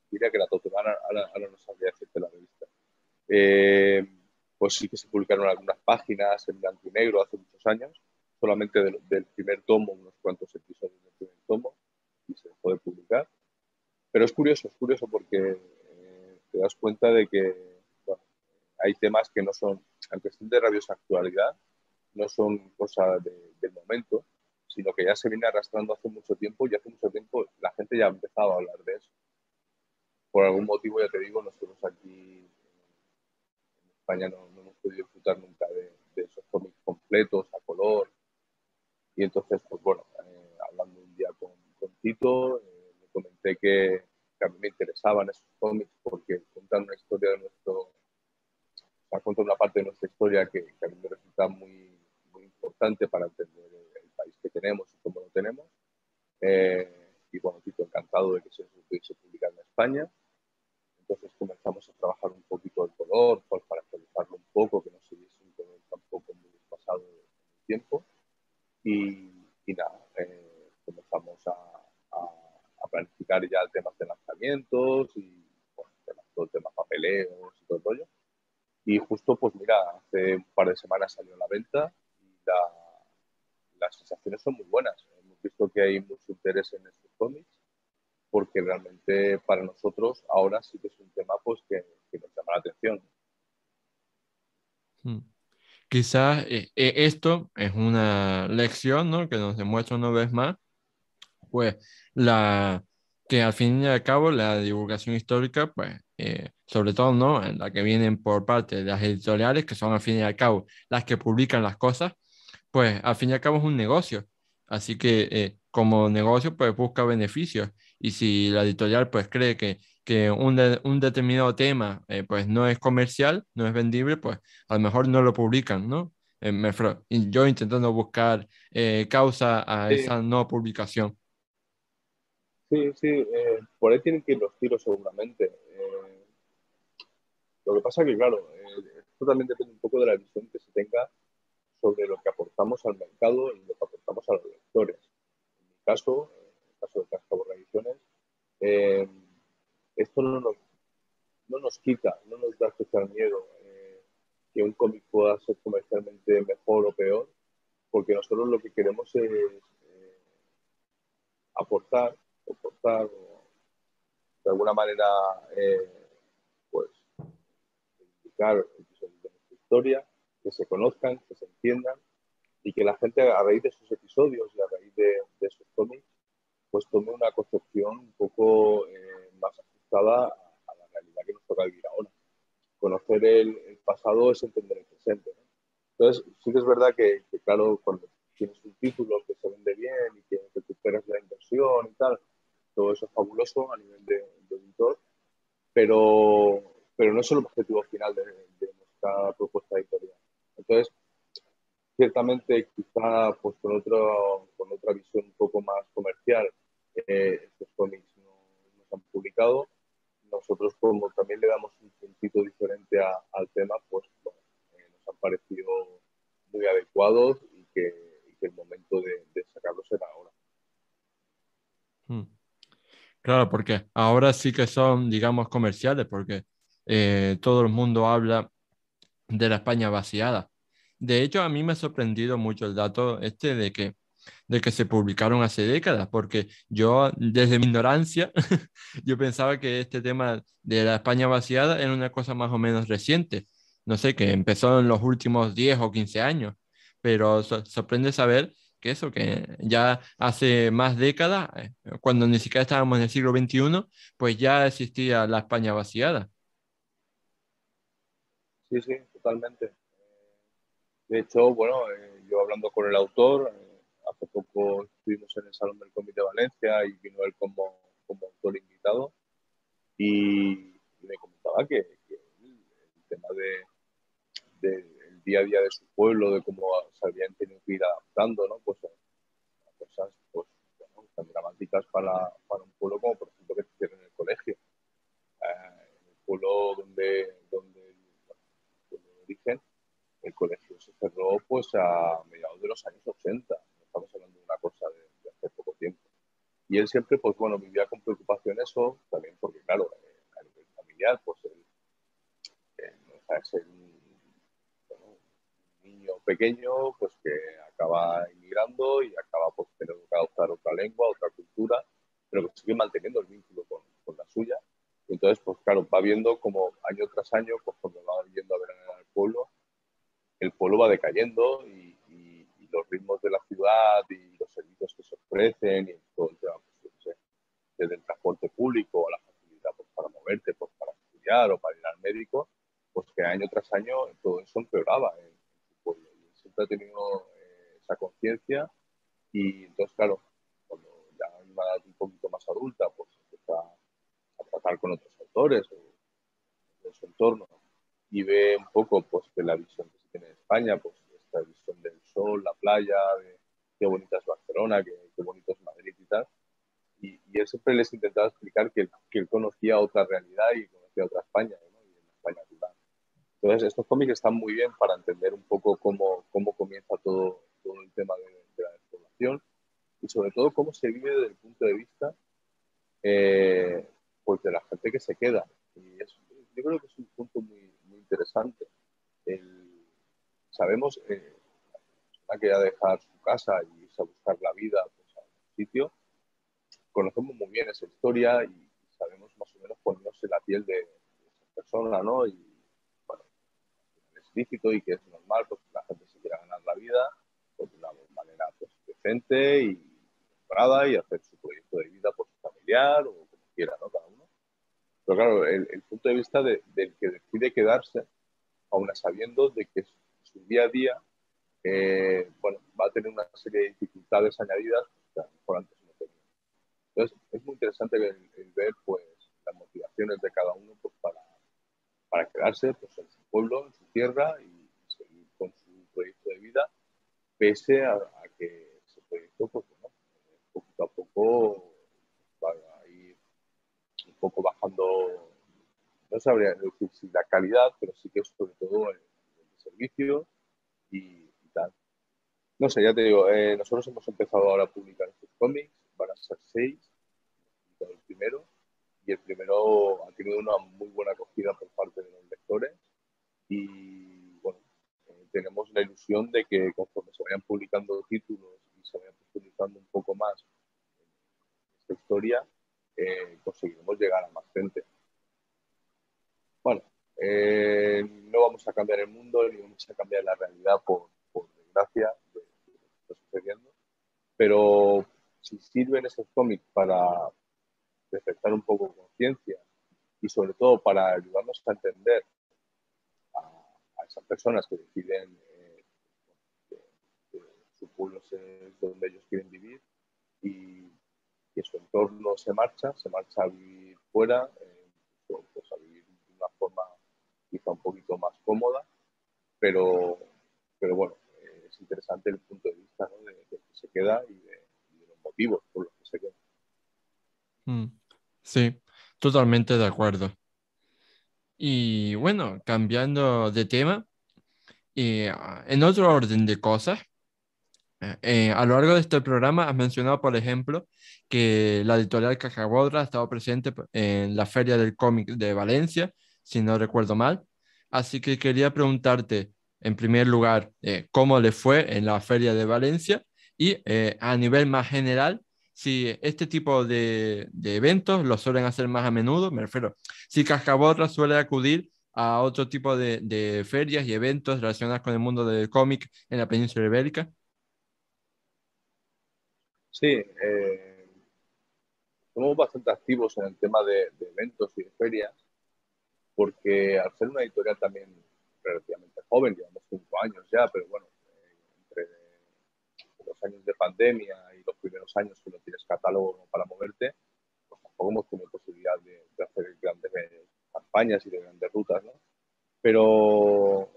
diría que era Totem, ahora no sabría decirte la revista, pues sí que se publicaron algunas páginas en blanco y negro hace muchos años, solamente del primer tomo, unos cuantos episodios del primer tomo, y se dejó de publicar. Pero es curioso porque te das cuenta de que bueno, hay temas que no son, aunque estén de rabiosa actualidad, no son cosas del momento, sino que ya se viene arrastrando hace mucho tiempo y hace mucho tiempo la gente ya ha empezado a hablar de eso. Por algún motivo, ya te digo, nosotros aquí en España no hemos podido disfrutar nunca de esos cómics completos, a color. Y entonces, pues bueno, hablando un día con Tito, le comenté que a mí me interesaban esos cómics porque cuentan una historia de cuentan una parte de nuestra historia que a mí me resulta muy importante para entender el país que tenemos y cómo lo tenemos. Y bueno, Tito encantado de que se pudiese publicar en España. Entonces comenzamos a trabajar un poquito el color, pues, para actualizarlo un poco, que no se viese un color tampoco muy pasado en el tiempo. Y nada, comenzamos a planificar ya temas de lanzamientos y bueno, todo el tema papeleos y todo el rollo. Y justo, pues mira, hace un par de semanas salió a la venta y las sensaciones son muy buenas. Hemos visto que hay mucho interés en estos cómics porque realmente para nosotros ahora sí que es un tema pues que nos llama la atención. Mm. Quizás esto es una lección, ¿no? Que nos demuestra una vez más, pues, que al fin y al cabo la divulgación histórica, pues, sobre todo, ¿no? En la que vienen por parte de las editoriales, que son al fin y al cabo las que publican las cosas, pues al fin y al cabo es un negocio. Así que como negocio, pues busca beneficios. Y si la editorial, pues cree que un determinado tema, pues no es comercial, no es vendible, pues a lo mejor no lo publican, ¿no? Y yo intentando buscar causa a Sí, esa no publicación. sí, por ahí tienen que ir los tiros seguramente. Lo que pasa es que, claro, esto también depende un poco de la visión que se tenga sobre lo que aportamos al mercado y lo que aportamos a los lectores. En mi caso, en el caso de Cascabel Ediciones, eh, esto no nos quita, no nos da especial miedo que un cómic pueda ser comercialmente mejor o peor, porque nosotros lo que queremos es aportar, aportar o de alguna manera pues indicar episodios de nuestra historia, que se conozcan, que se entiendan y que la gente a raíz de esos episodios y a raíz de esos cómics pues tome una concepción un poco más ajustada a la realidad que nos toca vivir ahora. Conocer el pasado es entender el presente, ¿no? Entonces, sí que es verdad que, claro, cuando tienes un título que se vende bien y que recuperas la inversión y tal, todo eso es fabuloso a nivel de editor, pero no es el objetivo final de nuestra propuesta editorial. Entonces, ciertamente, quizá pues, con otra visión un poco más comercial, estos cómics no se han publicado. Nosotros, como también le damos un puntito diferente al tema, pues bueno, nos han parecido muy adecuados y que el momento de sacarlos era ahora. Mm. Claro, porque ahora sí que son, digamos, comerciales, porque todo el mundo habla de la España vaciada. De hecho, a mí me ha sorprendido mucho el dato este de que de que se publicaron hace décadas, porque yo, desde mi ignorancia, yo pensaba que este tema de la España vaciada era una cosa más o menos reciente, no sé, que empezó en los últimos 10 o 15 años, pero sorprende saber que eso, que ya hace más décadas, cuando ni siquiera estábamos en el siglo XXI, pues ya existía la España vaciada. Sí, sí, totalmente. De hecho, bueno, yo hablando con el autor, hace poco estuvimos en el Salón del Cómic de Valencia y vino él como autor invitado y me comentaba que el tema del día a día de su pueblo, de cómo se habían tenido que ir adaptando, ¿no? Pues a cosas pues, bueno, tan dramáticas para un pueblo como por ejemplo que hicieron en el colegio. En el pueblo donde origen, el colegio se cerró pues a mediados de los años 80. No estamos hablando de una cosa de hace poco tiempo. Y él siempre, pues bueno, vivía con preocupación eso, también porque, claro, a nivel familiar, pues él no deja de ser bueno, un niño pequeño, pues que acaba inmigrando y acaba pues teniendo que adoptar otra lengua, otra cultura, pero que sigue manteniendo el vínculo con la suya. Y entonces, pues claro, va viendo como año tras año, pues cuando va yendo a ver al pueblo, el pueblo va decayendo y los ritmos de la ciudad y los servicios que se ofrecen y todo el tema, pues, no sé, desde el transporte público a la facilidad pues, para moverte, pues, para estudiar o para ir al médico, pues que año tras año todo eso empeoraba en su pueblo. Y siempre ha tenido esa conciencia y entonces, claro, cuando ya hay una edad un poquito más adulta, pues empieza a tratar con otros autores o de su entorno y ve un poco pues de la visión que se tiene de España, pues esta visión del sol, la playa, de qué bonita es Barcelona, qué bonito es Madrid y tal. Y él siempre les intentaba explicar que él conocía otra realidad y conocía otra España, ¿no? Y en España rural. Entonces, estos cómics están muy bien para entender un poco cómo comienza todo el tema de la despoblación y sobre todo cómo se vive desde el punto de vista eh, pues de la gente que se queda. Y yo creo que es un punto muy interesante. El, sabemos la persona que ya dejar su casa y irse a buscar la vida pues, a un sitio, conocemos muy bien esa historia y sabemos más o menos ponernos en la piel de esa persona, ¿no? Y bueno, es lícito y que es normal, pues la gente se quiera ganar la vida pues, de una manera pues, decente y preparada y hacer su proyecto de vida pues, familiar o como quiera, ¿no? Cada uno. Pero claro, el punto de vista del que decide quedarse, aún sabiendo de que su día a día bueno, va a tener una serie de dificultades añadidas que a lo mejor antes no tenía. Entonces, es muy interesante el ver pues, las motivaciones de cada uno pues, para quedarse pues, en su pueblo, en su tierra y seguir con su proyecto de vida, pese a que ese proyecto, pues bueno, poquito a poco va a ir un poco bajando, no sabría decir si la calidad, pero sí que es sobre todo el servicio y tal. No sé, ya te digo, nosotros hemos empezado ahora a publicar estos cómics, van a ser 6, el primero, y el primero ha tenido una muy buena acogida por parte de los lectores y bueno, tenemos la ilusión de que conforme se vayan publicando títulos y se vayan profundizando un poco más en esta historia, conseguiremos llegar a más gente. Bueno, no vamos a cambiar el mundo ni vamos a cambiar la realidad por desgracia de lo que está sucediendo, pero si sirven esos cómics para despertar un poco de conciencia y sobre todo para ayudarnos a entender a esas personas que deciden que su pueblo es donde ellos quieren vivir y que su entorno se marcha a vivir fuera, pues a vivir de una forma quizá un poquito más cómoda, pero, pero bueno, es interesante el punto de vista, ¿no? de que se queda y de los motivos por los que se queda. Mm, sí, totalmente de acuerdo. Y bueno, cambiando de tema, en otro orden de cosas, a lo largo de este programa has mencionado, por ejemplo, que la editorial Cajabodra ha estado presente en la Feria del Cómic de Valencia, si no recuerdo mal. Así que quería preguntarte, en primer lugar, cómo le fue en la Feria de Valencia Y a nivel más general, si este tipo de eventos lo suelen hacer más a menudo, me refiero, si Cascaborra suele acudir a otro tipo de ferias y eventos relacionados con el mundo del cómic en la península ibérica. Sí, somos bastante activos en el tema de eventos y de ferias, porque al ser una editorial también relativamente joven, llevamos 5 años ya, pero bueno, entre los años de pandemia y los primeros años que no tienes catálogo para moverte, pues tampoco hemos tenido posibilidad de hacer grandes campañas y de grandes rutas, ¿no? Pero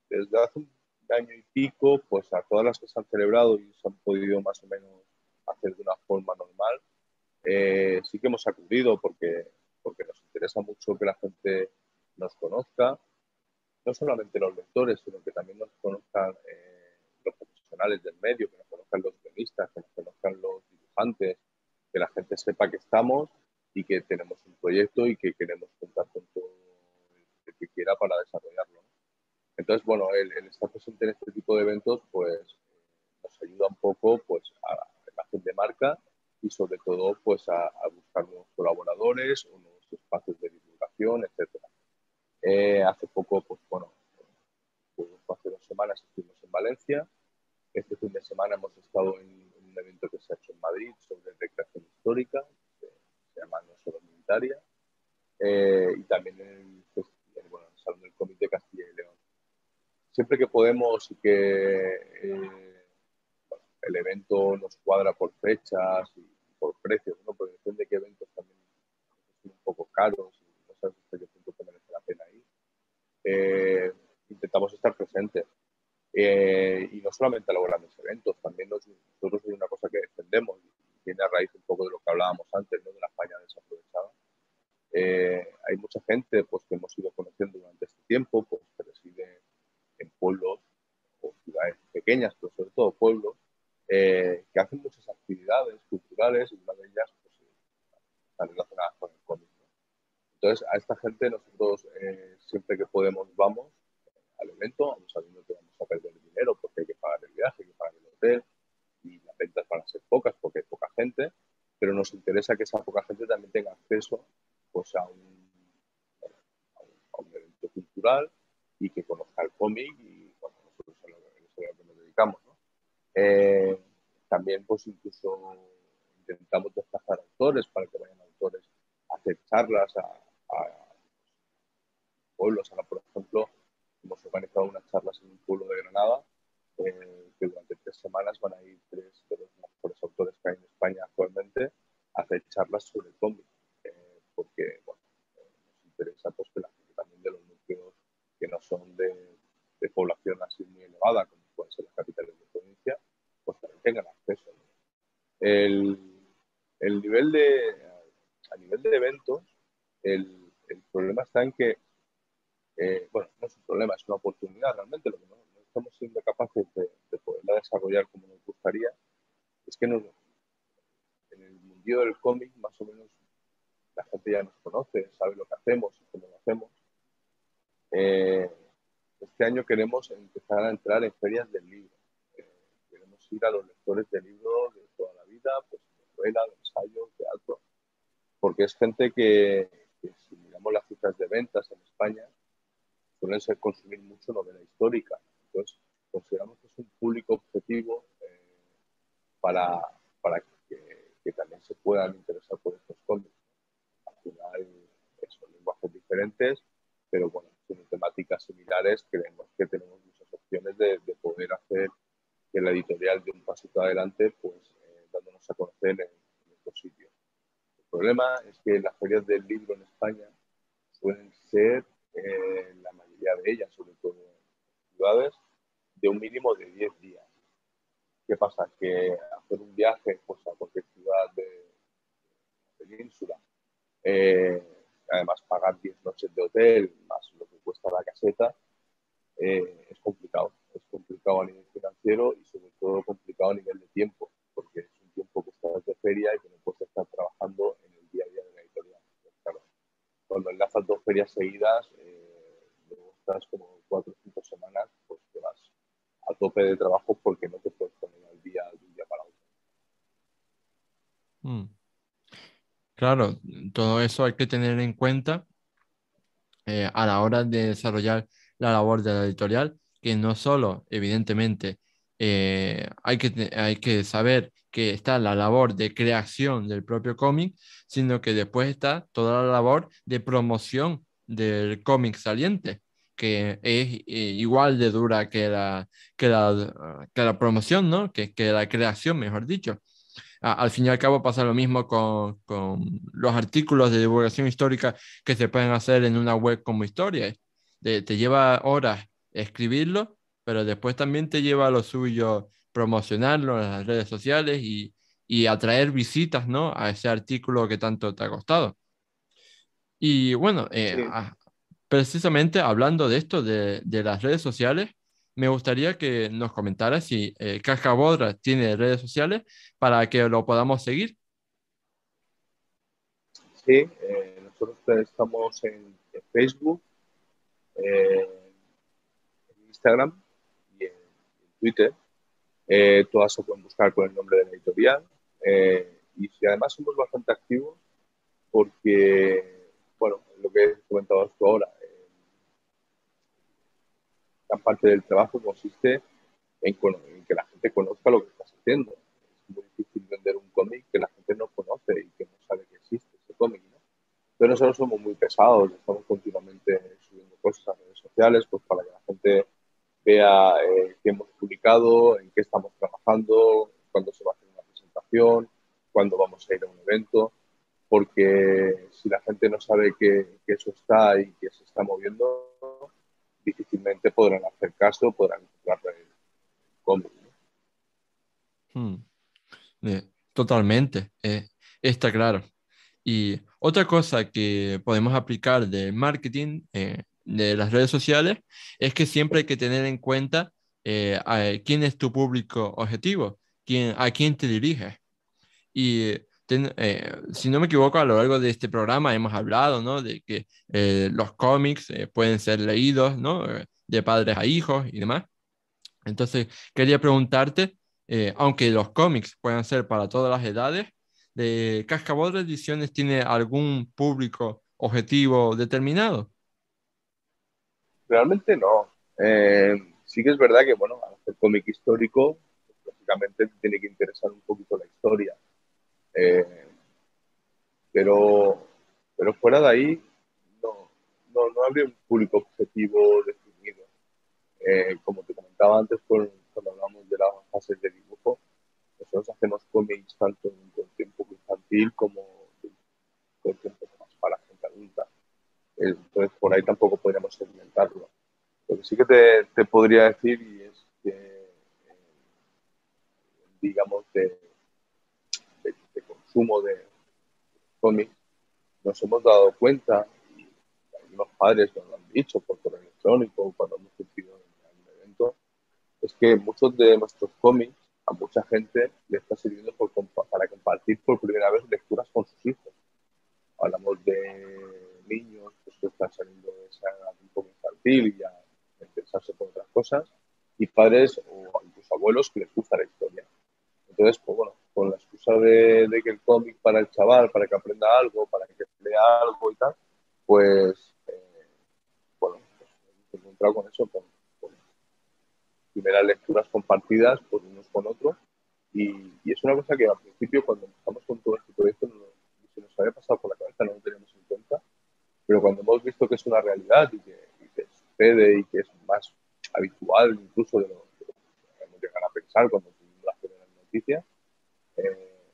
desde hace un año y pico, pues a todas las que se han celebrado y se han podido más o menos hacer de una forma normal, sí que hemos acudido porque nos interesa mucho que la gente nos conozca, no solamente los lectores, sino que también nos conozcan los profesionales del medio, que nos conozcan los guionistas, que nos conozcan los dibujantes, que la gente sepa que estamos y que tenemos un proyecto y que queremos contar con todo el que quiera para desarrollarlo. Entonces, bueno, el estar presente en este tipo de eventos, pues nos ayuda un poco pues, a la imagen de marca y sobre todo pues, a buscar nuevos colaboradores o nuevos espacios de divulgación, etcétera. Hace poco, pues bueno, hace 2 semanas estuvimos en Valencia. Este fin de semana hemos estado en un evento que se ha hecho en Madrid sobre recreación histórica, que se llama No Solo Militaria, y también bueno, en el Salón del Cómic de Castilla y León. Siempre que podemos y que el evento nos cuadra por fechas y por precios, ¿no? Porque depende de qué eventos también son un poco caros y no sabes hasta qué punto te merece la pena ir. Intentamos estar presentes. Y no solamente a los grandes eventos, también nosotros hay una cosa que defendemos y tiene a raíz un poco de lo que hablábamos antes, ¿no? De la España desaprovechada. Hay mucha gente pues, que hemos ido conociendo durante este tiempo, pues, que reside en pueblos o ciudades pequeñas, pero sobre todo pueblos, que hacen muchas actividades culturales y una de ellas pues, están relacionadas con el cómic, ¿no? Entonces, a esta gente nosotros siempre que podemos vamos al evento, vamos sabiendo que vamos a perder dinero porque hay que pagar el viaje, hay que pagar el hotel y las ventas van a ser pocas porque hay poca gente, pero nos interesa que esa poca gente también tenga acceso pues, a un evento cultural y que conozca el cómic y bueno, nosotros es a lo que nos dedicamos, ¿no? Eh, También pues incluso intentamos desplazar autores para que vayan autores a hacer charlas a pueblos. Ahora, por ejemplo, hemos organizado unas charlas en un pueblo de Granada que durante 3 semanas van a ir 3 de los mejores autores que hay en España actualmente a hacer charlas sobre el cómic, porque bueno, nos interesa pues, que la gente también de los núcleos que no son de población así muy elevada, como pueden ser las capitales de provincia, pues también tengan acceso, ¿no? El, el nivel a nivel de eventos, el problema está en que bueno, no es un problema, es una oportunidad realmente. Lo que no estamos siendo capaces de poderla desarrollar como nos gustaría es que en el mundillo del cómic más o menos la gente ya nos conoce, sabe lo que hacemos y cómo lo hacemos. Eh, este año queremos empezar a entrar en ferias del libro. Queremos ir a los lectores de libros de toda la vida, pues de novela, de ensayo, teatro, porque es gente que si miramos las cifras de ventas en España, suelen ser consumir mucho novela histórica. Entonces, consideramos que es un público objetivo para, para que también se puedan interesar por estos cómics. Al final, son lenguajes diferentes, pero bueno, tienen temáticas similares. Creemos que tenemos muchas opciones de poder hacer que la editorial dé un pasito adelante, pues dándonos a conocer en estos sitios. El problema es que las ferias del libro en España suelen ser, la mayoría de ellas, sobre todo en ciudades, de un mínimo de 10 días. ¿Qué pasa? Que hacer un viaje pues, a cualquier ciudad de la península, eh, además pagar 10 noches de hotel, más lo que cuesta la caseta, es complicado. Es complicado a nivel financiero y sobre todo complicado a nivel de tiempo, porque es un tiempo que estás de feria y que no puedes estar trabajando en el día a día de la editorial. Claro, cuando enlazas 2 ferias seguidas, luego estás como 4 o 5 semanas, pues te vas a tope de trabajo porque no te puedes poner al día Mm. Claro, todo eso hay que tener en cuenta a la hora de desarrollar la labor de la editorial, que no solo, evidentemente, hay que saber que está la labor de creación del propio cómic, sino que después está toda la labor de promoción del cómic saliente, que es igual de dura que la promoción, ¿no? Que la creación, mejor dicho. Al fin y al cabo pasa lo mismo con los artículos de divulgación histórica que se pueden hacer en una web como Historia. Te lleva horas escribirlo, pero después también te lleva lo suyo promocionarlo en las redes sociales y atraer visitas, ¿no? A ese artículo que tanto te ha costado. Y bueno, Sí, precisamente hablando de esto, de las redes sociales, me gustaría que nos comentaras si Cascabodra tiene redes sociales para que lo podamos seguir. sí, nosotros estamos en Facebook, en Instagram y en Twitter. Todas se pueden buscar con el nombre de la editorial. Y si además somos bastante activos porque, bueno, lo que comentabas tú ahora, gran parte del trabajo consiste en que la gente conozca lo que estás haciendo. Es muy difícil vender un cómic que la gente no conoce y que no sabe que existe ese cómic, ¿no? Pero nosotros somos muy pesados, estamos continuamente subiendo cosas a redes sociales pues para que la gente vea qué hemos publicado, en qué estamos trabajando, cuándo se va a hacer una presentación, cuándo vamos a ir a un evento, porque si la gente no sabe que eso está y que se está moviendo, difícilmente podrán hacer caso, podrán comprar el cómic, ¿no? Hmm, totalmente, está claro. Y otra cosa que podemos aplicar del marketing de las redes sociales es que siempre hay que tener en cuenta quién es tu público objetivo, a quién te diriges. Y si no me equivoco, a lo largo de este programa hemos hablado, ¿no? De que los cómics pueden ser leídos, ¿no? De padres a hijos y demás. Entonces, quería preguntarte, aunque los cómics puedan ser para todas las edades, ¿de Cascabel Ediciones tiene algún público objetivo determinado? Realmente no. Sí que es verdad que, bueno, al hacer cómic histórico, pues, lógicamente tiene que interesar un poquito la historia. Eh, pero, pero fuera de ahí, no habría un público objetivo definido. Como te comentaba antes, cuando hablamos de las fases de dibujo, nosotros hacemos cómics tanto en un tiempo infantil como en tiempo más para gente adulta. Entonces, por ahí tampoco podríamos segmentarlo. Lo que sí que te podría decir y es que, digamos, de consumo de cómics, nos hemos dado cuenta, y algunos padres nos lo han dicho por correo electrónico, cuando hemos surgido en un evento, es que muchos de nuestros cómics a mucha gente le está sirviendo para compartir por primera vez lecturas con sus hijos. Hablamos de niños pues, que están saliendo de esa edad un poco infantil y ya interesarse por otras cosas, y padres o incluso abuelos que les gusta la historia. Entonces, pues bueno, con la excusa de que el cómic para el chaval, para que aprenda algo, para que lea algo y tal, pues, bueno, pues, me he encontrado con eso, con primeras lecturas compartidas por unos con otros. Y es una cosa que al principio, cuando empezamos con todo este proyecto, se nos había pasado por la cabeza, no lo teníamos en cuenta, pero cuando hemos visto que es una realidad y que sucede y que es más habitual incluso de lo que podemos llegar a pensar cuando tuvimos las primeras noticias, eh,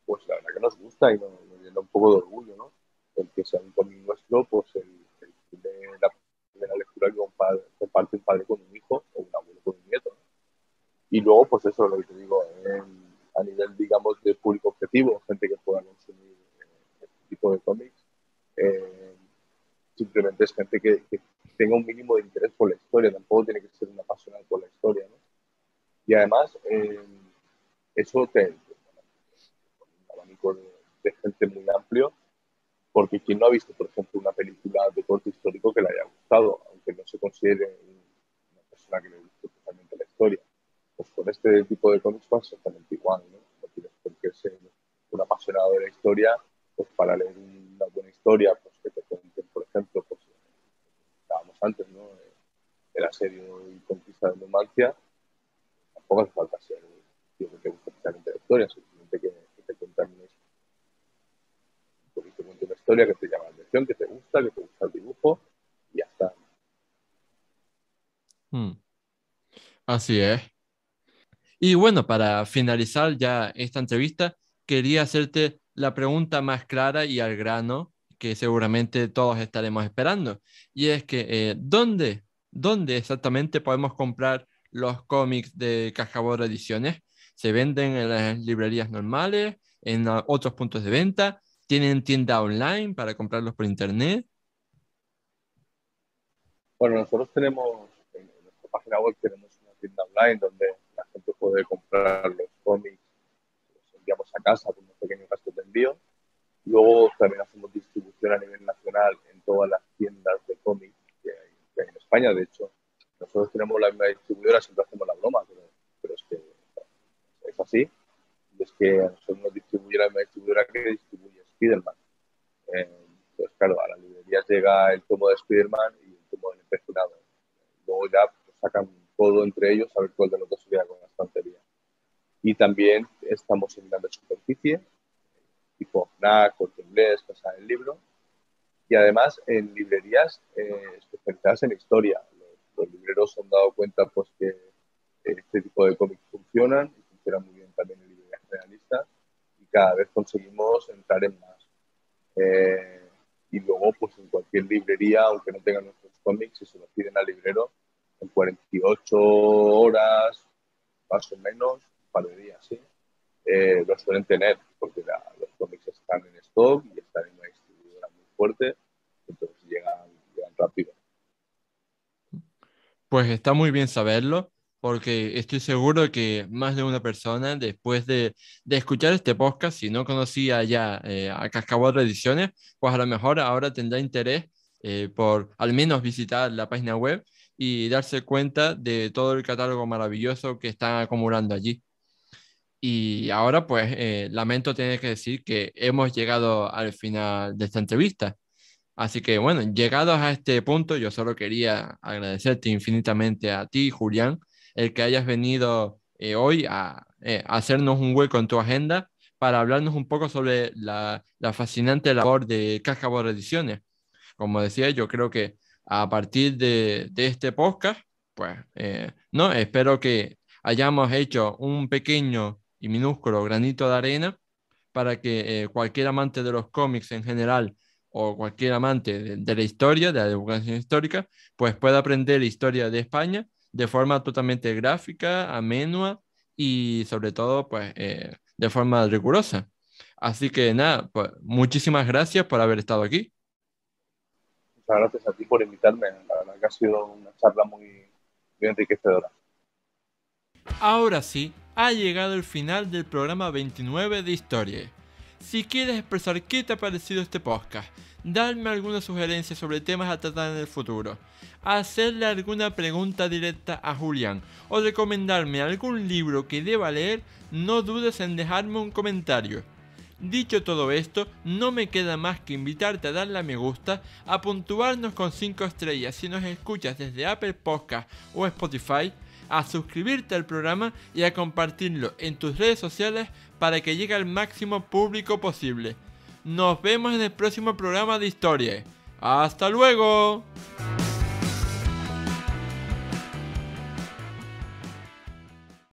pues la verdad que nos gusta y nos llena un poco de orgullo, ¿no? El que sea un cómic nuestro, pues la primera lectura que comparte un padre con un hijo o un abuelo con un nieto, ¿no? Y luego, pues eso es lo que te digo, a nivel, digamos, de público objetivo, gente que pueda consumir este tipo de cómics, eh, simplemente es gente que tenga un mínimo de interés por la historia, tampoco tiene que ser un apasionado por la historia, ¿no? Y además, eso te un abanico de gente muy amplio, porque quien no ha visto, por ejemplo, una película de corte histórico que le haya gustado, aunque no se considere una persona que le guste totalmente la historia. Pues con este tipo de cómics pasa exactamente igual, ¿no? No tienes por qué ser un apasionado de la historia, pues para leer una buena historia, pues que te cuenten, por ejemplo, pues estábamos antes, ¿no? El asedio y conquista de Numancia, tampoco hace falta ser tío que te gusta especialmente la historia, simplemente que te cuentan una historia que te llama la atención, que te gusta el dibujo, y ya está. Así es. Y bueno, para finalizar ya esta entrevista, quería hacerte la pregunta más clara y al grano que seguramente todos estaremos esperando. Y es que, ¿dónde exactamente podemos comprar los cómics de Cajabora Ediciones? ¿Se venden en las librerías normales, en otros puntos de venta? ¿Tienen tienda online para comprarlos por internet? Bueno, nosotros tenemos, en nuestra página web tenemos una tienda online donde la gente puede comprar los cómics, los enviamos a casa con unos pequeños gastos de envío. Luego también hacemos distribución a nivel nacional en todas las tiendas de cómics que hay en España. De hecho, nosotros tenemos la misma distribuidora, siempre hacemos la broma, pero es que es así. Es que a nosotros nos distribuye la misma distribuidora que distribuye Spider-Man. Entonces, claro, a las librerías llega el tomo de Spider-Man y el tomo del empecinado. Luego ya pues, sacan todo entre ellos a ver cuál de los dos se queda con la estantería. Y también estamos en grandes superficie, tipo FNAC, Corte Inglés, Casa del Libro, y además en librerías especializadas en historia. Los libreros se han dado cuenta pues, que este tipo de cómics funcionan y funcionan muy bien también en librerías generalistas y cada vez conseguimos entrar en más. Y luego, pues en cualquier librería, aunque no tengan nuestros cómics, si se los piden al librero, en 48 horas, más o menos, un par de días, ¿sí? Los suelen tener, porque los cómics están en stock y están en una distribuidora muy fuerte, entonces llegan rápido. Pues está muy bien saberlo, porque estoy seguro que más de una persona, después de escuchar este podcast, si no conocía ya a Cascaborra Ediciones, pues a lo mejor ahora tendrá interés por al menos visitar la página web y darse cuenta de todo el catálogo maravilloso que están acumulando allí. Y ahora, pues, lamento tener que decir que hemos llegado al final de esta entrevista. Así que bueno, llegados a este punto, yo solo quería agradecerte infinitamente a ti, Julián, el que hayas venido hoy a hacernos un hueco en tu agenda para hablarnos un poco sobre la fascinante labor de Cascabel Ediciones. Como decía, yo creo que a partir de este podcast, pues, no, espero que hayamos hecho un pequeño y minúsculo granito de arena para que cualquier amante de los cómics en general o cualquier amante de la historia, de la divulgación histórica, pues pueda aprender historia de España de forma totalmente gráfica, amenua y sobre todo pues de forma rigurosa. Así que nada, pues muchísimas gracias por haber estado aquí. Muchas gracias a ti por invitarme. La verdad que ha sido una charla muy, muy enriquecedora. Ahora sí, ha llegado el final del programa 29 de Historia. Si quieres expresar qué te ha parecido este podcast, darme alguna sugerencia sobre temas a tratar en el futuro, hacerle alguna pregunta directa a Julián o recomendarme algún libro que deba leer, no dudes en dejarme un comentario. Dicho todo esto, no me queda más que invitarte a darle a me gusta, a puntuarnos con 5 estrellas si nos escuchas desde Apple Podcast o Spotify, a suscribirte al programa y a compartirlo en tus redes sociales para que llegue al máximo público posible. Nos vemos en el próximo programa de Historia. ¡Hasta luego!